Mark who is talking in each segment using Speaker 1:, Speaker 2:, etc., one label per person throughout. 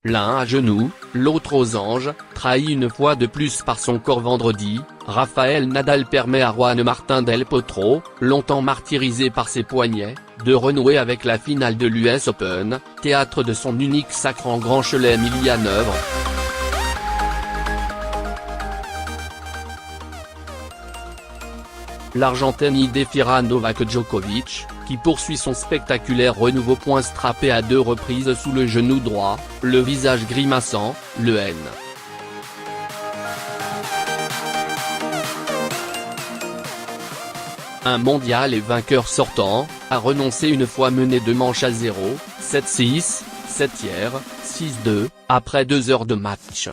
Speaker 1: l'un à genoux, l'autre aux anges, trahi une fois de plus par son corps vendredi, Rafael Nadal permet à Juan Martín del Potro, longtemps martyrisé par ses poignets, de renouer avec la finale de l'US Open, théâtre de son unique sacre en Grand Chelem il y a 9 ans. L'Argentin y défiera Novak Djokovic, qui poursuit son spectaculaire renouveau. Strappé à 2 reprises sous le genou droit, le visage grimaçant, le N. Un mondial et vainqueur sortant, a renoncé une fois mené 2 manches à 0, 7-6, 7-tiers, 6-2, après 2 heures de match.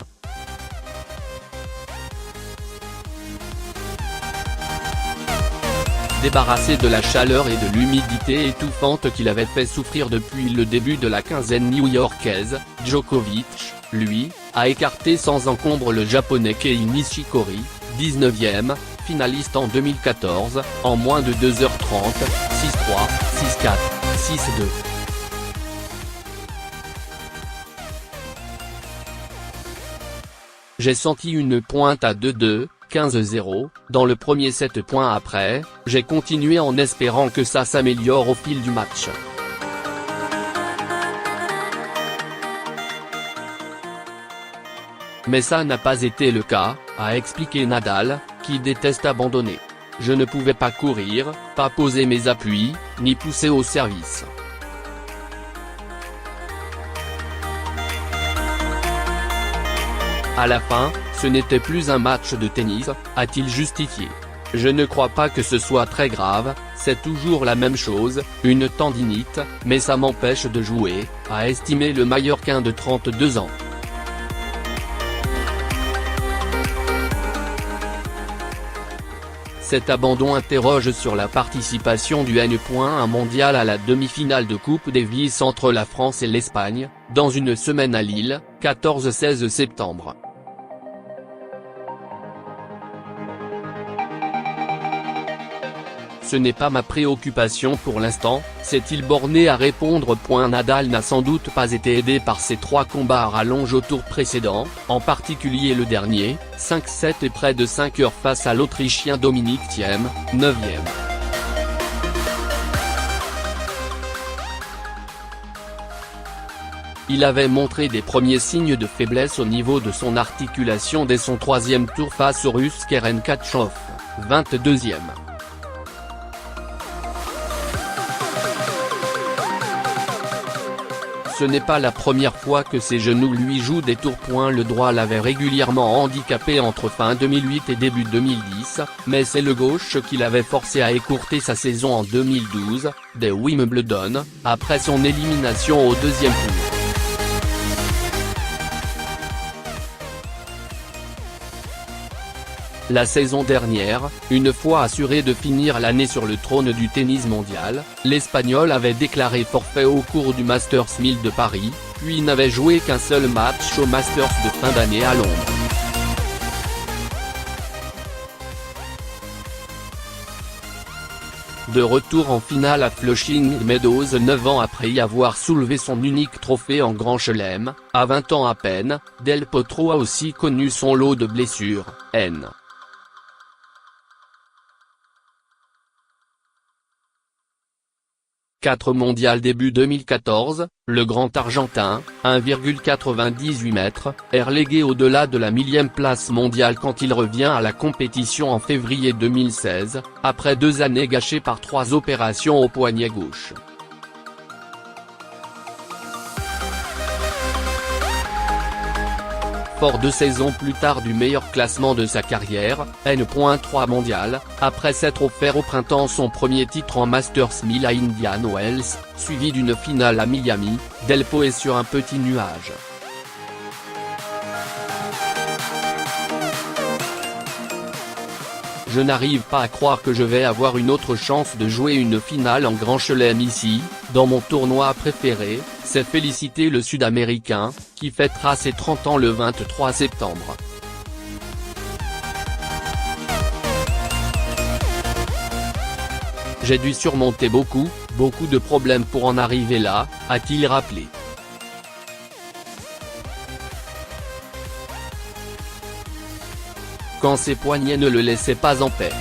Speaker 1: Débarrassé de la chaleur et de l'humidité étouffante qu'il avait fait souffrir depuis le début de la quinzaine new-yorkaise, Djokovic, lui, a écarté sans encombre le japonais Kei Nishikori, 19e, finaliste en 2014, en moins de 2h30, 6-3, 6-4, 6-2. J'ai senti une pointe à 2-2, 15-0, dans le premier 7 points. Après, j'ai continué en espérant que ça s'améliore au fil du match. Mais ça n'a pas été le cas, a expliqué Nadal, qui déteste abandonner. Je ne pouvais pas courir, pas poser mes appuis, ni pousser au service. À la fin, ce n'était plus un match de tennis, a-t-il justifié. Je ne crois pas que ce soit très grave, c'est toujours la même chose, une tendinite, mais ça m'empêche de jouer, a estimé le Mallorquin de 32 ans. Cet abandon interroge sur la participation du N.1 mondial à la demi-finale de Coupe Davis entre la France et l'Espagne, dans une semaine à Lille, 14-16 septembre. Ce n'est pas ma préoccupation pour l'instant, s'est-il borné à répondre. Nadal n'a sans doute pas été aidé par ses 3 combats à rallonge au tour précédent, en particulier le dernier, 5-7 et près de 5 heures face à l'Autrichien Dominic Thiem, 9e. Il avait montré des premiers signes de faiblesse au niveau de son articulation dès son 3e tour face au Russe Karen Khachanov, 22e. Ce n'est pas la première fois que ses genoux lui jouent des tours. Le droit l'avait régulièrement handicapé entre fin 2008 et début 2010, mais c'est le gauche qui l'avait forcé à écourter sa saison en 2012, dès Wimbledon, après son élimination au 2e tour. La saison dernière, une fois assuré de finir l'année sur le trône du tennis mondial, l'Espagnol avait déclaré forfait au cours du Masters 1000 de Paris, puis n'avait joué qu'un seul match au Masters de fin d'année à Londres. De retour en finale à Flushing Meadows 9 ans après y avoir soulevé son unique trophée en Grand Chelem, à 20 ans à peine, Del Potro a aussi connu son lot de blessures, N. 4 mondial début 2014, le grand Argentin, 1,98 m, est relégué au-delà de la 1000e place mondiale quand il revient à la compétition en février 2016, après 2 années gâchées par 3 opérations au poignet gauche. Fort 2 saisons plus tard du meilleur classement de sa carrière, N.3 mondial, après s'être offert au printemps son premier titre en Masters 1000 à Indian Wells, suivi d'une finale à Miami, Del Potro est sur un petit nuage. Je n'arrive pas à croire que je vais avoir une autre chance de jouer une finale en Grand Chelem ici, dans mon tournoi préféré, s'est félicité le Sud-Américain, qui fêtera ses 30 ans le 23 septembre. J'ai dû surmonter beaucoup de problèmes pour en arriver là, a-t-il rappelé. quand ses poignets ne le laissaient pas en paix.